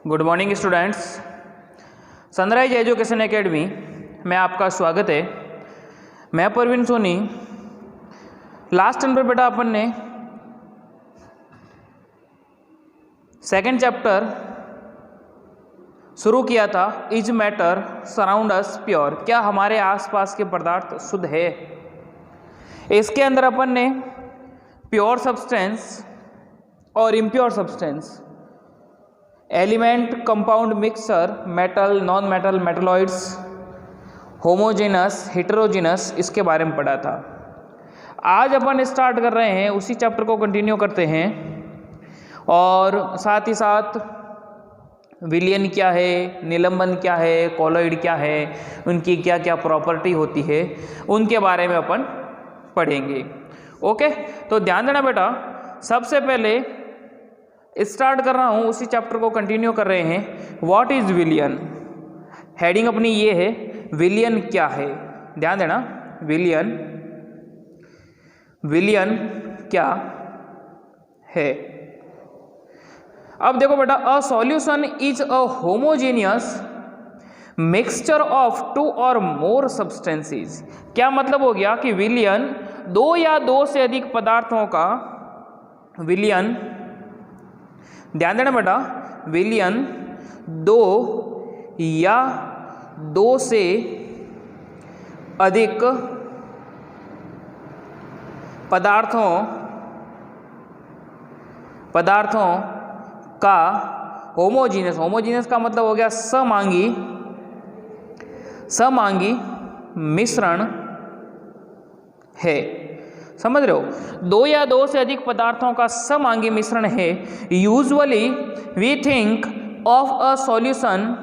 Good morning students. Sunrise education academy में आपका स्वागत है। मैं परवीन सोनी। लास्ट टाइम पर बेटा अपन ने सेकंड चैप्टर शुरू किया था, is matter surround us pure, क्या हमारे आसपास के पदार्थ शुद्ध है। इसके अंदर अपन ने प्योर सब्सटेंस और impure substance, element, compound, mixture, metal, non metal, metalloids, homogeneous, heterogeneous, इसके बारे में पढ़ा था। आज अपन स्टार्ट कर रहे हैं, उसी चैप्टर को कंटिन्यू करते हैं और साथ ही साथ विलयन क्या है, निलंबन क्या है, कॉलॉइड क्या है, उनकी क्या क्या प्रॉपर्टी होती है, उनके बारे में अपन पढ़ेंगे। ओके, तो ध्यान देना बेटा, सबसे पहले स्टार्ट कर रहा हूँ, उसी चैप्टर को कंटिन्यू कर रहे हैं। व्हाट इज विलयन, हेडिंग अपनी ये है, विलयन क्या है। ध्यान देना, विलयन क्या है। अब देखो बेटा, a solution is a homogeneous mixture of two or more substances. क्या मतलब हो गया कि विलयन दो या दो से अधिक पदार्थों का विलयन, ध्यान देना बेटा, विलयन दो या दो से अधिक पदार्थों का होमोजीनियस का मतलब हो गया समांगी मिश्रण है। समझ रहे हो, दो या दो से अधिक पदार्थों का समांगी मिश्रण है। Usually we think of a solution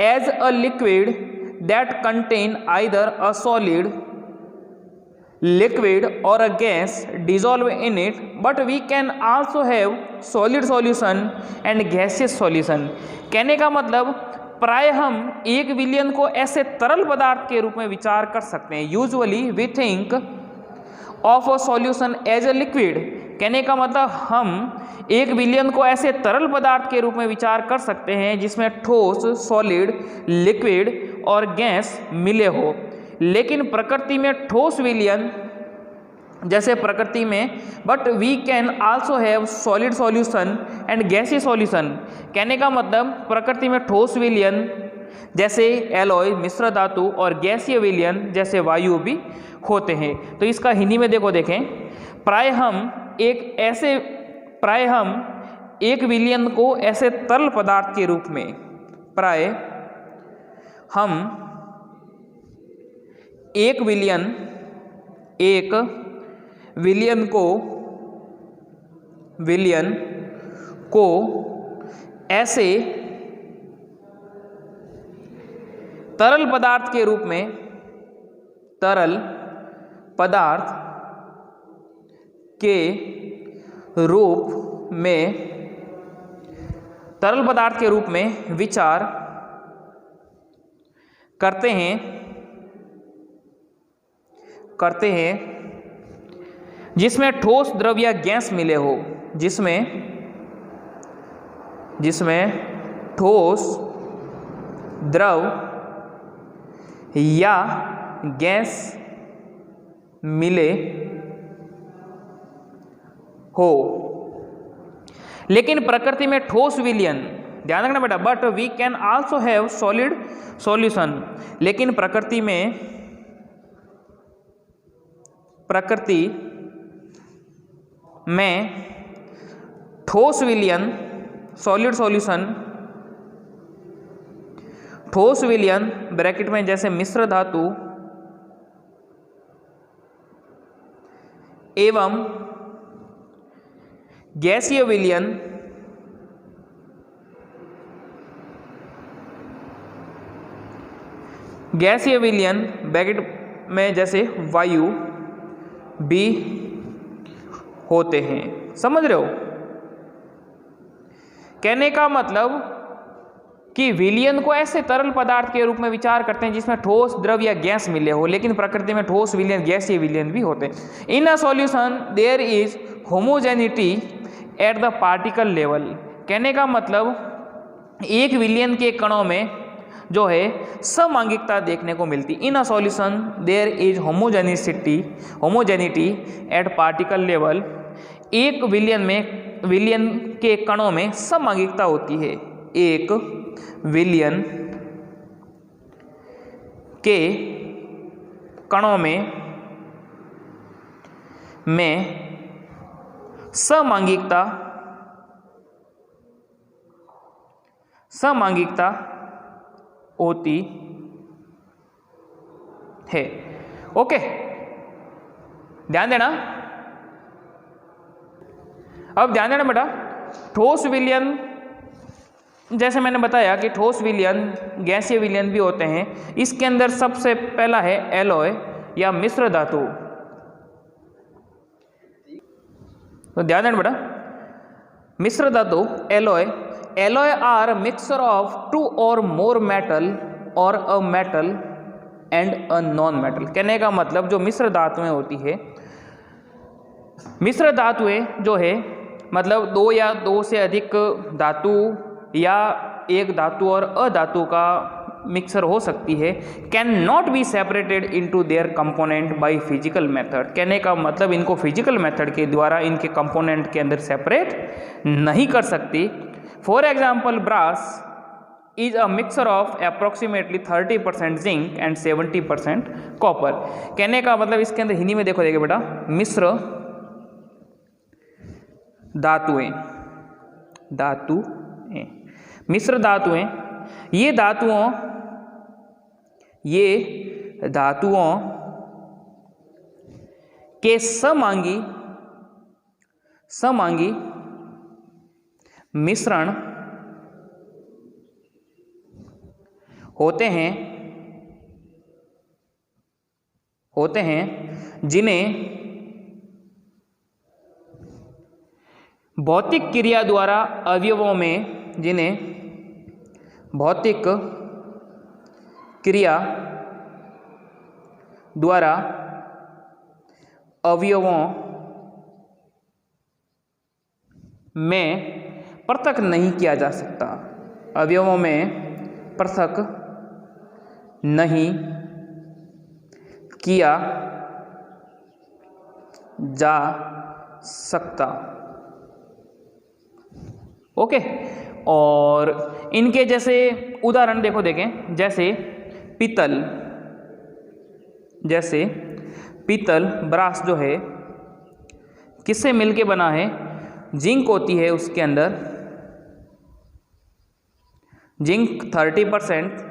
as a liquid that contain either a solid liquid और a gas dissolve in it, but we can also have solid solution and gaseous solution. कहने का मतलब, प्राय हम एक विलयन को ऐसे तरल पदार्थ के रूप में विचार कर सकते हैं। Usually we think of a solution as a liquid, कहने का मतलब हम एक विलयन को ऐसे तरल पदार्थ के रूप में विचार कर सकते हैं जिसमें ठोस, सॉलिड, लिक्विड और गैस मिले हो। लेकिन प्रकृति में ठोस विलयन जैसे प्रकृति में, but we can also have solid solution and gaseous solution. कहने का मतलब, प्रकृति में ठोस विलयन जैसे एलॉय, मिश्र धातु, और गैसीय विलयन जैसे वायु भी होते हैं। तो इसका हिंदी में देखें, प्राय हम एक विलयन को ऐसे तरल पदार्थ के रूप में, प्राय हम एक विलयन को ऐसे तरल पदार्थ के रूप में, तरल पदार्थ के रूप में विचार करते हैं जिसमें ठोस, द्रव या गैस मिले हो, जिसमें ठोस, द्रव या गैस मिले हो। लेकिन प्रकृति में ठोस विलयन, ध्यान रखना बेटा, but we can also have solid solution. लेकिन प्रकृति में ठोस विलयन, सॉलिड सॉल्यूशन, ठोस विलयन ब्रैकेट में जैसे मिश्र धातु एवं गैसीय विलयन ब्रैकेट में जैसे वायु भी होते हैं। समझ रहे हो, कहने का मतलब कि विलयन को ऐसे तरल पदार्थ के रूप में विचार करते हैं जिसमें ठोस, द्रव या गैस मिले हो, लेकिन प्रकृति में ठोस विलयन, गैसीय विलयन भी होते हैं। In a solution there is homogeneity at the particle level. कहने का मतलब 1 बिलियन के कणों में जो है समांगिकता देखने को मिलती। In a solution there is homogeneity at particle level. 1 billion के कणों में समांगिकता होती है। 1 बिलियन के कणों में समांगिकता होती है। ओके, ध्यान देना। अब ध्यान देना बेटा, ठोस विलयन, जैसे मैंने बताया कि ठोस विलयन गैसीय विलयन भी होते हैं। इसके अंदर सबसे पहला है एलॉय या मिश्र धातु। तो ध्यान देना बेटा, मिश्र धातु alloy are mixture of 2 or more metal और a metal and a non metal. कहने का मतलब जो मिश्र धातुएं होती है, मिश्र धातुएं जो है मतलब 2 या 2 से अधिक धातु या एक धातु और अधातु का मिक्सर हो सकती है। Can not be separated into their component by physical method. कहने का मतलब इनको फिजिकल मेथड के द्वारा इनके कंपोनेंट के अंदर सेपरेट नहीं कर सकती। For example brass is a mixer of approximately 30% zinc and 70% copper. कहने का मतलब इसके अंदर हिंदी में देखो देखिए बेटा, मिश्र धातुएं मिश्र धातुएं, ये धातुओं के समांगी मिश्रण होते हैं जिन्हें भौतिक क्रिया द्वारा अवयवों में पृथक नहीं किया जा सकता। अवयवों में पृथक नहीं किया जा सकता। ओके, और इनके जैसे उदाहरण देखो देखें, जैसे पीतल ब्रास जो है किससे मिलके बना है? जिंक होती है उसके अंदर, जिंक 30%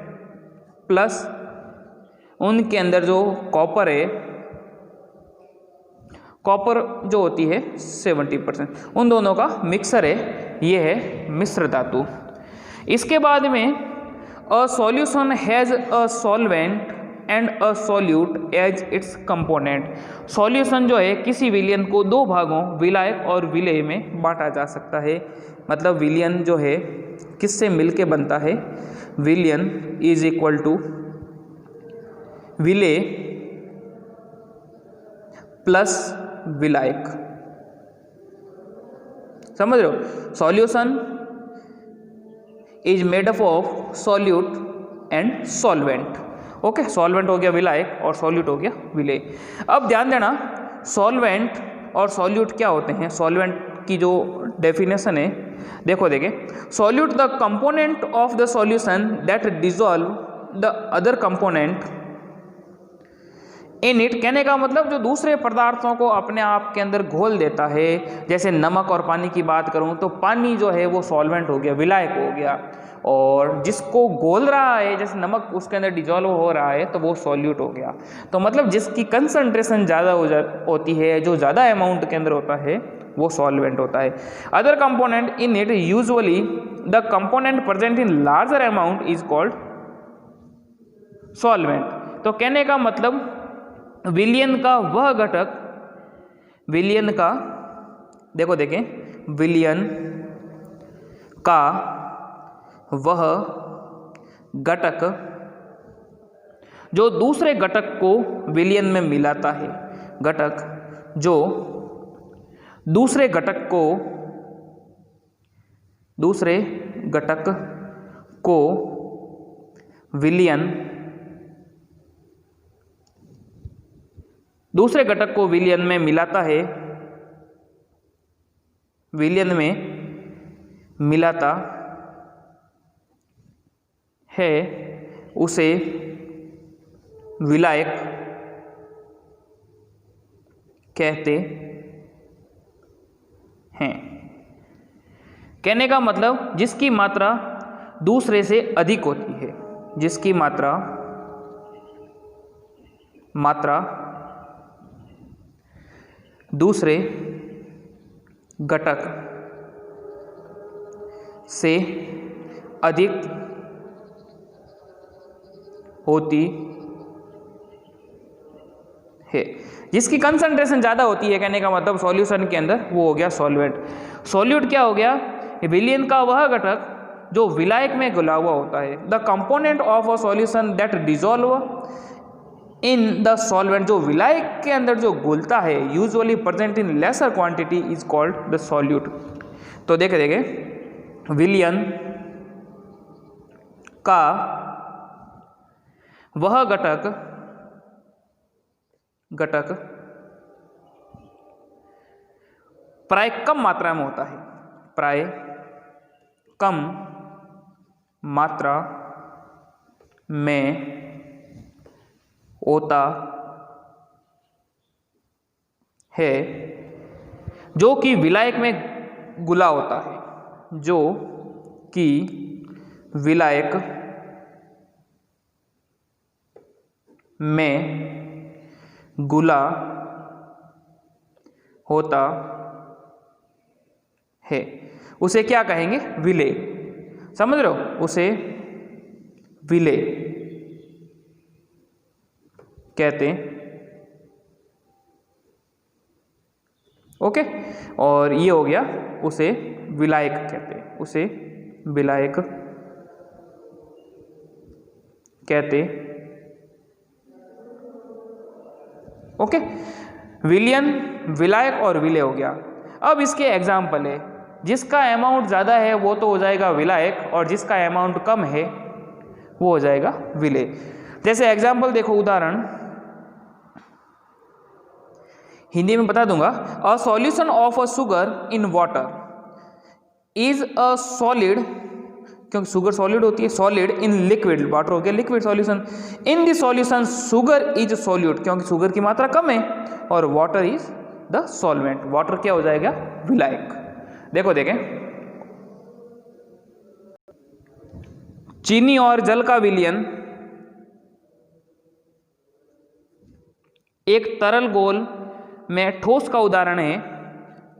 प्लस उनके अंदर जो कॉपर है, कॉपर जो होती है 70%, उन दोनों का मिक्सर है, ये है मिश्र धातु। इसके बाद में a solution has a solvent and a solute as its component. Solution जो है किसी विलयन को 2 भागों विलायक और विलेय में बांटा जा सकता है। मतलब विलयन जो है किससे मिलके बनता है? विलयन इज इक्वल टू विलेय प्लस विलायक। समझ रहे हो? Solution is made up of solute and solvent. Okay, solvent हो गया विलायक और सॉल्यूट हो गया विलेय। अब ध्यान देना, सॉल्वेंट और सॉल्यूट क्या होते हैं? सॉल्वेंट की जो डेफिनेशन है देखो solute the component of the solution that dissolve the other component in it. कहने का मतलब जो दूसरे पदार्थों को अपने आप के अंदर घोल देता है। जैसे नमक और पानी की बात करूं तो पानी जो है वो सॉल्वेंट हो गया, विलायक हो गया, और जिसको घोल रहा है जैसे नमक उसके अंदर डिजॉल्व हो रहा है तो वो सॉल्यूट हो गया। तो मतलब जिसकी कंसंट्रेशन ज़्यादा होती है, जो ज़्यादा अमाउंट के अंदर होता है, वो सॉल्वेंट होता है। Other component in it usually the component present in larger amount is called solvent. तो कहने का मतलब विलयन का वह घटक, विलयन का देखो विलयन का वह घटक जो दूसरे घटक को विलयन में मिलाता है, घटक जो दूसरे घटक को विलयन, दूसरे घटक को विलयन में मिलाता है, विलयन में मिलाता है, उसे विलायक कहते हैं। कहने का मतलब जिसकी मात्रा दूसरे से अधिक होती है, जिसकी मात्रा दूसरे घटक से अधिक होती है, जिसकी कंसंट्रेशन ज़्यादा होती है, कहने का मतलब सॉल्यूशन के अंदर, वो हो गया सॉल्वेंट। सॉल्यूट क्या हो गया? विलयन का वह घटक जो विलायक में घुला हुआ होता है। The component of a solution that dissolve in the solvent, जो विलायक के अंदर जो घुलता है, usually present in laser quantity, is called the solute. तो देखे विलयन का वह घटक प्राय कम मात्रा में होता है, प्राय कम मात्रा में होता है, जो कि विलायक में घुला होता है, जो कि विलायक में घुला होता है, उसे क्या कहेंगे? विलेय। समझ रहे हो? उसे विलेय कहते हैं। ओके, और ये हो गया उसे विलायक कहते हैं, उसे विलायक कहते। ओके, विलयन, विलायक और विलेय हो गया। अब इसके एग्जाम्पल है, जिसका अमाउंट ज़्यादा है वो तो हो जाएगा विलायक, और जिसका अमाउंट कम है वो हो जाएगा विलेय। जैसे एग्जाम्पल देखो, उदाहरण हिंदी में बता दूंगा। अ solution of a sugar in water is a solid, क्योंकि शुगर सॉलिड होती है, सॉलिड इन लिक्विड, वाटर हो गया liquid solution. In the solution sugar is solute, क्योंकि शुगर की मात्रा कम है, और water is the solvent, water क्या हो जाएगा? विलायक। देखें, चीनी और जल का विलयन एक तरल घोल में ठोस का उदाहरण है।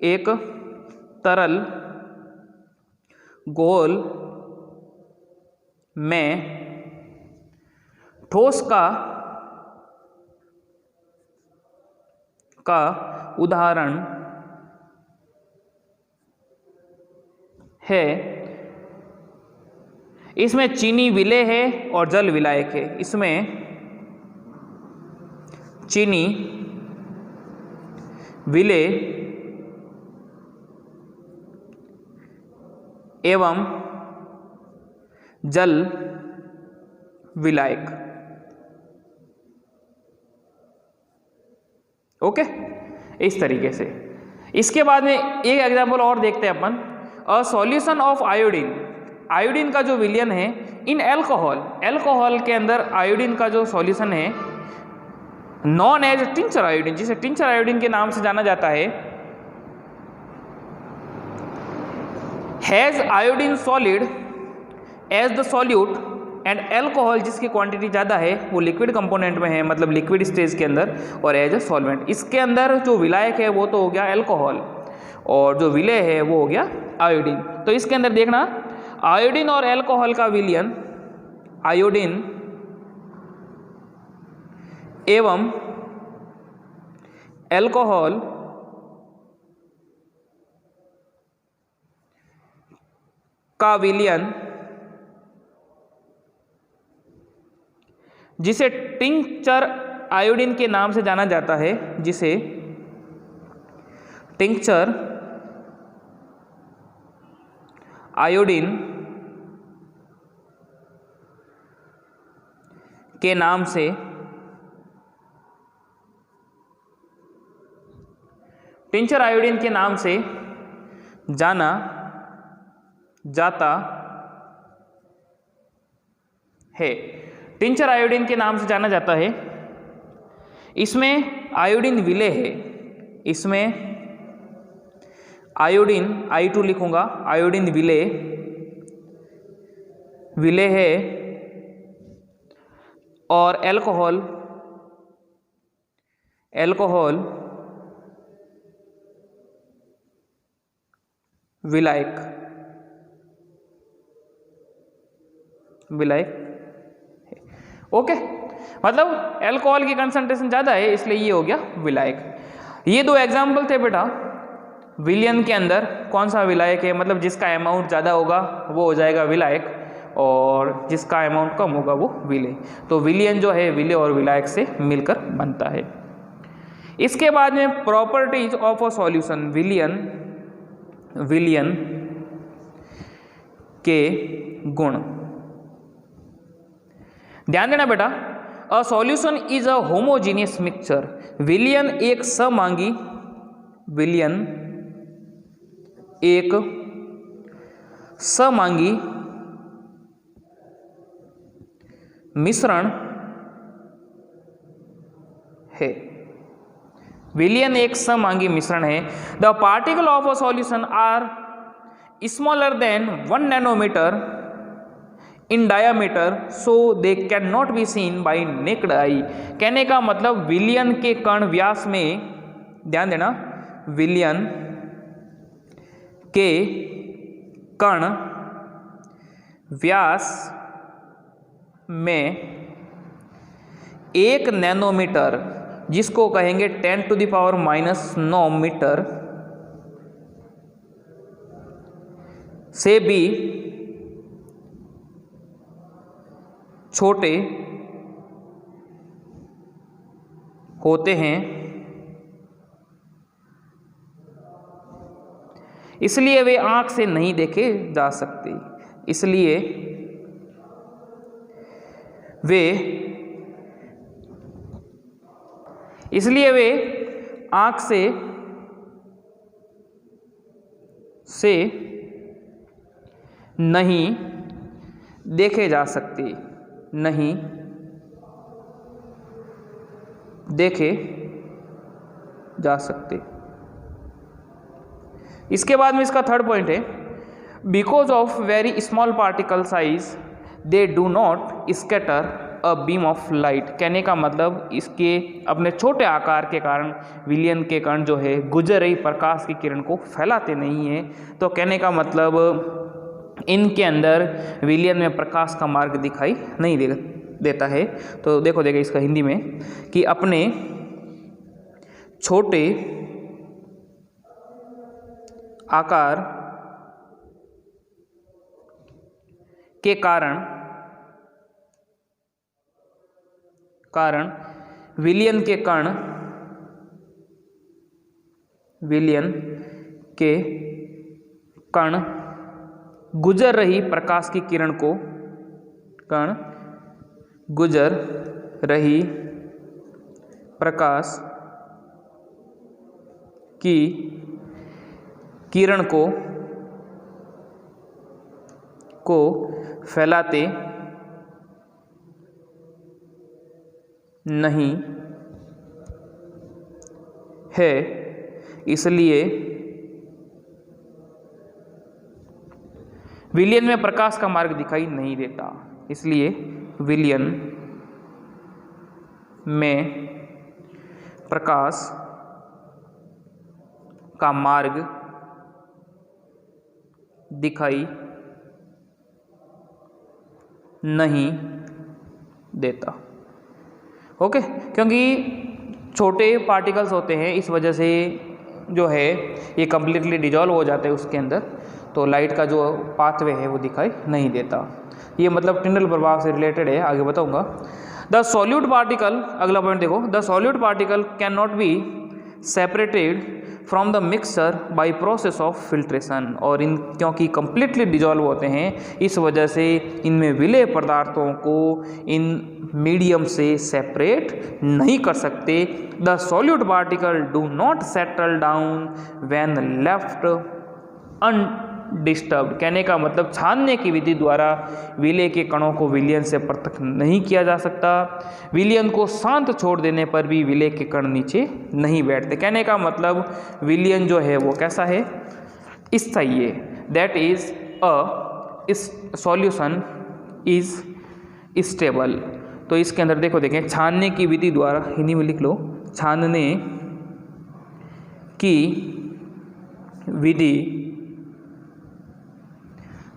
एक तरल घोल में ठोस का उदाहरण है। इसमें चीनी विलेय है और जल विलायक है। इसमें चीनी विलेय एवं जल विलायक। ओके, इस तरीके से। इसके बाद में एक एग्जांपल और देखते हैं अपन। A solution of iodine, iodine का जो विलयन है इन एल्कोहल, एल्कोहल के अंदर आयोडीन का जो सॉल्यूशन है, नॉन एज टिंचर आयोडीन, जिसे टिंचर आयोडीन के नाम से जाना जाता है, has iodine solid as the solute and alcohol, जिसकी क्वांटिटी ज़्यादा है वो लिक्विड कंपोनेंट में है, मतलब लिक्विड स्टेज के अंदर, और एज ए सॉल्वेंट। इसके अंदर जो विलायक है वो तो हो गया एल्कोहल, और जो विलेय है वो हो गया आयोडीन। तो इसके अंदर देखना, आयोडीन और एल्कोहल का विलयन, आयोडीन एवं एल्कोहल का विलयन, जिसे टिंचर आयोडीन के नाम से जाना जाता है, जिसे टिंचर आयोडीन के नाम से टिंचर आयोडीन के नाम से जाना जाता है। टिंचर आयोडीन के नाम से जाना जाता है। इसमें आयोडीन विलेय है, इसमें आयोडीन I2 लिखूंगा, आयोडीन विलेय है और अल्कोहल विलायक ओके, मतलब अल्कोहल की कंसंट्रेशन ज़्यादा है इसलिए ये हो गया विलायक। ये दो एग्जाम्पल थे बेटा। विलियन के अंदर कौन सा विलायक है, मतलब जिसका अमाउंट ज़्यादा होगा वो हो जाएगा विलायक और जिसका अमाउंट कम होगा वो विलेय। तो विलियन जो है विलेय और विलायक से मिलकर बनता है। इसके बाद में प्रॉपर्टीज ऑफ अ सॉल्यूशन, विलियन के गुण। ध्यान देना बेटा, a solution is a homogeneous mixture. विलियन एक समांगी मिश्रण है। विलियन एक समांगी मिश्रण है। The particle of a solution are smaller than 1 nanometre in diameter, so they can not be seen by naked eye. कहने का मतलब विलियन के कण व्यास में, ध्यान देना, विलियन के कण व्यास में 1 नैनोमीटर, जिसको कहेंगे 10⁻⁻⁹ मीटर से भी छोटे होते हैं, इसलिए वे आंख से नहीं देखे जा सकते। इसलिए वे आंख से नहीं देखे जा सकते, नहीं देखे जा सकते। इसके बाद में इसका थर्ड पॉइंट है, because of very small particle size they do not scatter a beam of light. कहने का मतलब इसके अपने छोटे आकार के कारण विलियन के कण जो है गुजर रही प्रकाश की किरण को फैलाते नहीं है। तो कहने का मतलब इनके अंदर विलियन में प्रकाश का मार्ग दिखाई नहीं देता है। तो देखो इसका हिंदी में कि अपने छोटे आकार के कारण विलियन के कण गुजर रही प्रकाश की किरण को गुजर रही प्रकाश की किरण को फैलाते नहीं है, इसलिए विलियन में प्रकाश का मार्ग दिखाई नहीं देता। इसलिए विलियन में प्रकाश का मार्ग दिखाई नहीं देता। ओके, क्योंकि छोटे पार्टिकल्स होते हैं, इस वजह से जो है ये कम्प्लीटली डिजॉल्व हो जाते हैं उसके अंदर, तो लाइट का जो पाथवे है वो दिखाई नहीं देता। ये मतलब टिंडल प्रभाव से रिलेटेड है, आगे बताऊंगा। द सॉल्यूट पार्टिकल, अगला पॉइंट देखो, the solute particle can not be separated from the mixture by process of filtration, और इन क्योंकि कंप्लीटली डिजॉल्व होते हैं इस वजह से इनमें विलेय पदार्थों को इन मीडियम से सेपरेट नहीं कर सकते। The solute particle do not settle down when left undisturbed, कहने का मतलब छानने की विधि द्वारा विलेय के कणों को विलयन से पृथक नहीं किया जा सकता। विलयन को शांत छोड़ देने पर भी विलेय के कण नीचे नहीं बैठते। कहने का मतलब विलयन जो है वो कैसा है, स्थायी है, that is a solution is stable. तो इसके अंदर देखें छानने की विधि द्वारा, हिंदी में लिख लो, छानने की विधि,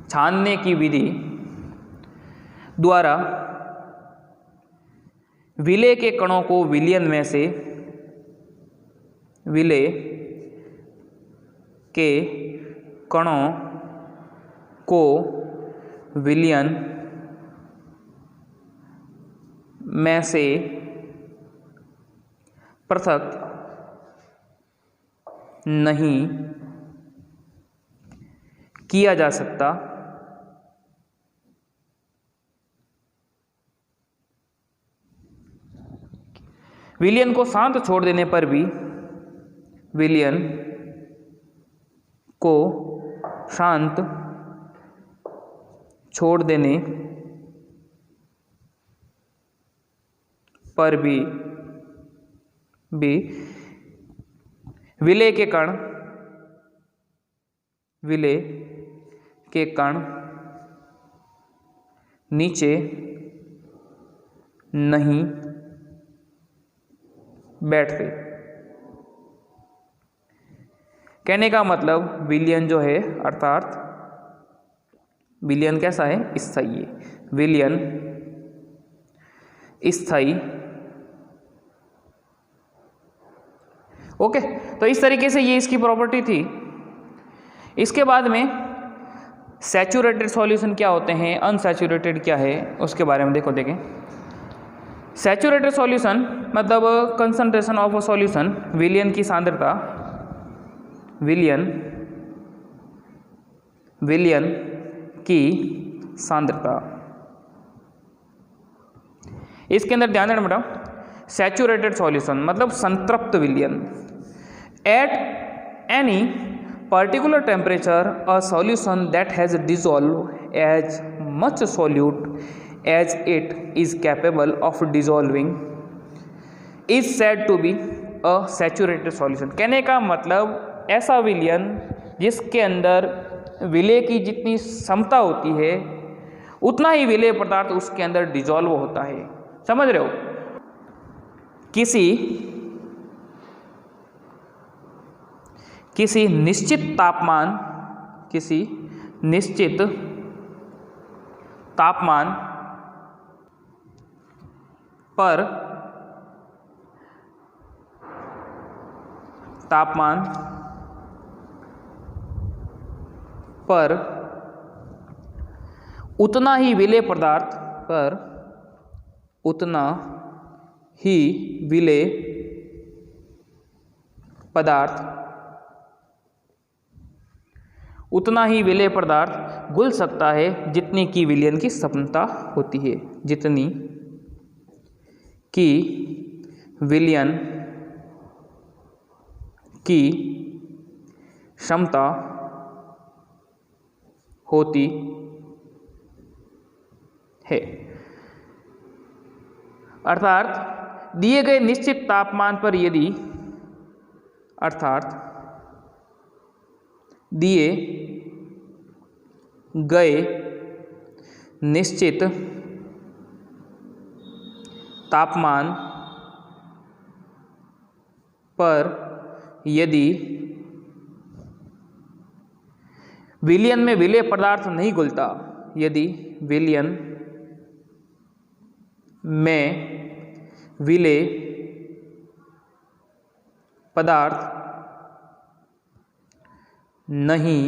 छानने की विधि द्वारा विलेय के कणों को विलयन में से, विलेय के कणों को विलयन में से पृथक नहीं किया जा सकता। विलयन को शांत छोड़ देने पर भी, विलयन को शांत छोड़ देने पर भी विलेय के कण, विलेय के कण नीचे नहीं बैठते। कहने का मतलब विलयन जो है, अर्थात विलयन कैसा है, स्थायी है, विलयन स्थायी। ओके, तो इस तरीके से ये इसकी प्रॉपर्टी थी। इसके बाद में सैचुरेटेड सॉल्यूशन क्या होते हैं, अनसैचुरेटेड क्या है, उसके बारे में देखें। सैचुरेटेड सॉल्यूशन मतलब कंसंट्रेशन ऑफ अ सॉल्यूशन, विलयन की सांद्रता, विलयन की सांद्रता। इसके अंदर ध्यान देना बेटा, सैचुरेटेड सॉल्यूशन मतलब संतृप्त विलयन। At any particular temperature a solution that has dissolved as much solute as it is capable of dissolving is said to be a saturated solution। कहने का मतलब ऐसा विलयन जिसके अंदर विलेय की जितनी क्षमता होती है उतना ही विलेय पदार्थ उसके अंदर डिजॉल्व होता है। समझ रहे हो, किसी निश्चित तापमान, किसी निश्चित तापमान पर उतना ही विलेय पदार्थ, पर उतना ही विलेय पदार्थ, उतना ही विलेय पदार्थ घुल सकता है जितनी की विलयन की क्षमता होती है, जितनी की विलयन की क्षमता होती है। अर्थात दिए गए निश्चित तापमान पर यदि, अर्थात दिए गए निश्चित तापमान पर यदि विलयन में विलेय पदार्थ नहीं घुलता, यदि विलयन में विलेय पदार्थ नहीं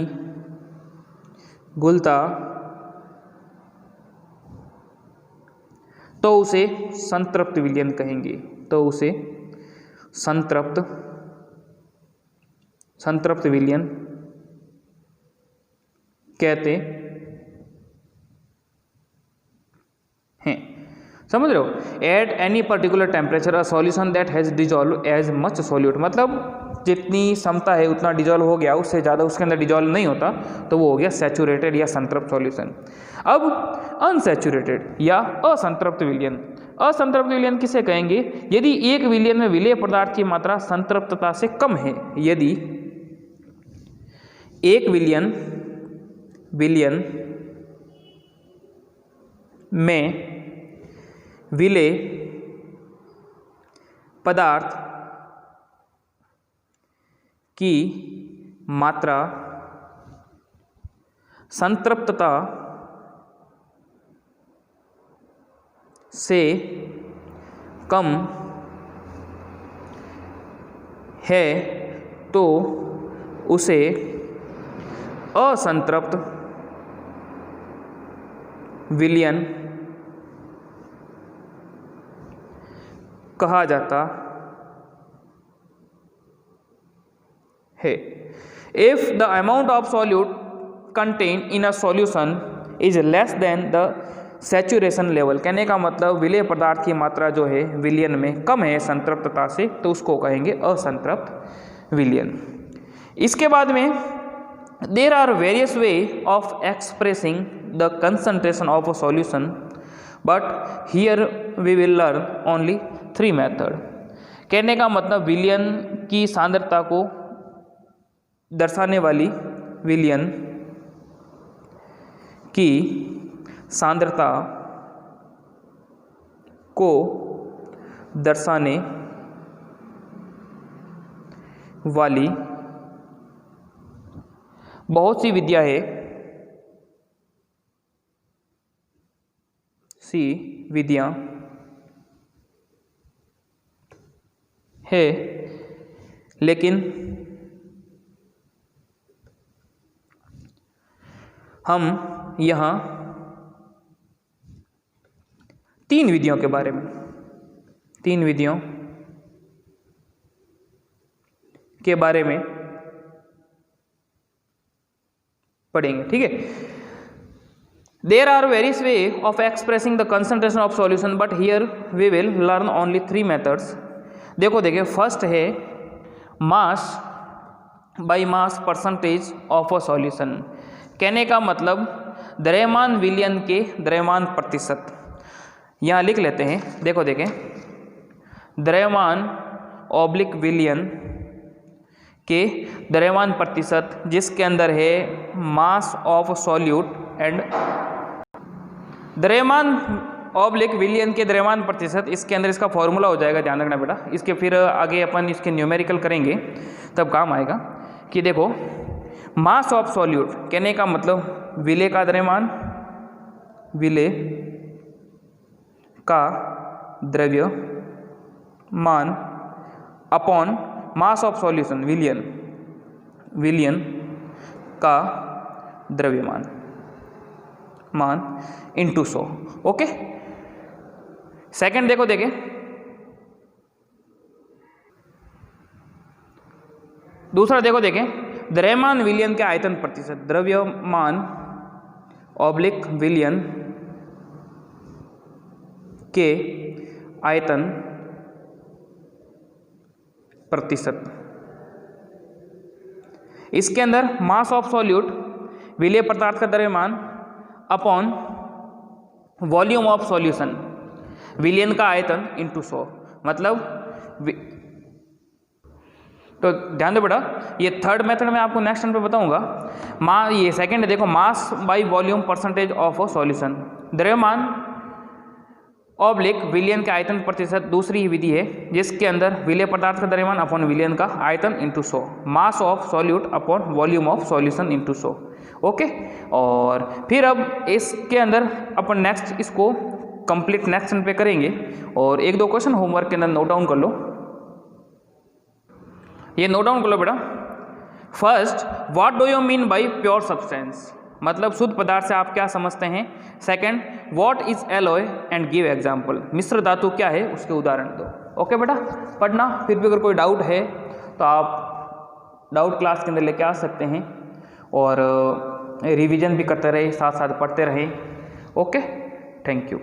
घुलता तो उसे संतृप्त विलयन कहेंगे, तो उसे संतृप्त संतृप्त विलयन कहते हैं। समझ रहे हो? At any particular temperature a solution that has dissolve as much solute, मतलब जितनी क्षमता है उतना डिजॉल्व हो गया, उससे ज़्यादा उसके अंदर डिजॉल्व नहीं होता, तो वो हो गया सैचुरेटेड या संतृप्त सॉल्यूशन। अब अनसैचुरेटेड या असंतृप्त विलयन। असंतृप्त विलयन किसे कहेंगे? यदि एक विलयन में विलेय पदार्थ की मात्रा संतृप्तता से कम है। यदि एक विलयन में विलेय पदार्थ की मात्रा संतृप्तता से कम है तो उसे असंतृप्त विलयन कहा जाता है। If the amount of solute contained in a solution is less than the saturation level, कहने का मतलब विलेय पदार्थ की मात्रा जो है विलयन में कम है संतृप्तता से, तो उसको कहेंगे असंतृप्त विलयन। इसके बाद में there are various way of expressing the concentration of a solution, but here we will learn only 3 method। कहने का मतलब विलयन की सांद्रता को दर्शाने वाली विलयन की सांद्रता को दर्शाने वाली बहुत सी विधियां है, विधियां है, लेकिन हम यहाँ 3 विधियों के बारे में 3 विधियों के बारे में पढ़ेंगे। ठीक है। There are various way of expressing the concentration of solution, but here we will learn only 3 methods। देखिए फर्स्ट है mass by mass percentage of a solution. कहने का मतलब द्रव्यमान विलयन के द्रव्यमान प्रतिशत। यहाँ लिख लेते हैं, देखो देखें, द्रव्यमान ऑब्लिक विलयन के द्रव्यमान प्रतिशत, जिसके अंदर है मास ऑफ सॉल्यूट एंड द्रव्यमान ऑब्लिक विलयन के द्रव्यमान प्रतिशत, इसके अंदर इसका फॉर्मूला हो जाएगा, ध्यान रखना बेटा। इसके फिर आगे अपन इसके न्यूमेरिकल करेंगे तब काम आएगा। कि देखो मास ऑफ सॉल्यूट कहने का मतलब विलेय का द्रव्यमान, विलेय का द्रव्यमान अपॉन मास ऑफ सॉल्यूशन विलयन, विलयन का द्रव्यमान मान इंटू 100। ओके। सेकंड देखो देखें, दूसरा देखो देखें, द्रव्यमान विलयन के आयतन प्रतिशत, द्रव्यमान ऑब्लिक विलयन के आयतन प्रतिशत। इसके अंदर मास ऑफ सॉल्यूट विलेय पदार्थ का द्रव्यमान अपॉन वॉल्यूम ऑफ सॉल्यूशन विलयन का आयतन इंटू 100, मतलब तो ध्यान दो बेटा, ये थर्ड मेथड मैं आपको नेक्स्ट टाइम पे बताऊंगा। ये सेकंड है, देखो mass by volume percentage of a solution, द्रव्यमान ऑब्लिक विलयन के आयतन प्रतिशत दूसरी विधि है, जिसके अंदर विलेय पदार्थ का द्रव्यमान अपॉन विलयन का आयतन into 100, mass of solute upon volume of solution into 100। Okay. और फिर अब इसके अंदर अपन नेक्स्ट इसको कंप्लीट नेक्स्ट पे करेंगे, और 1-2 क्वेश्चन होमवर्क के अंदर नोट डाउन कर लो। ये नोट डाउन कर लो बेटा। First, what do you mean by pure substance, मतलब शुद्ध पदार्थ से आप क्या समझते हैं। Second, what is alloy and give example, मिश्र धातु क्या है उसके उदाहरण दो। ओके बेटा, पढ़ना। फिर भी अगर कोई डाउट है तो आप डाउट क्लास के अंदर लेके आ सकते हैं और रिवीजन भी करते रहे, साथ साथ पढ़ते रहे। Okay, thank you.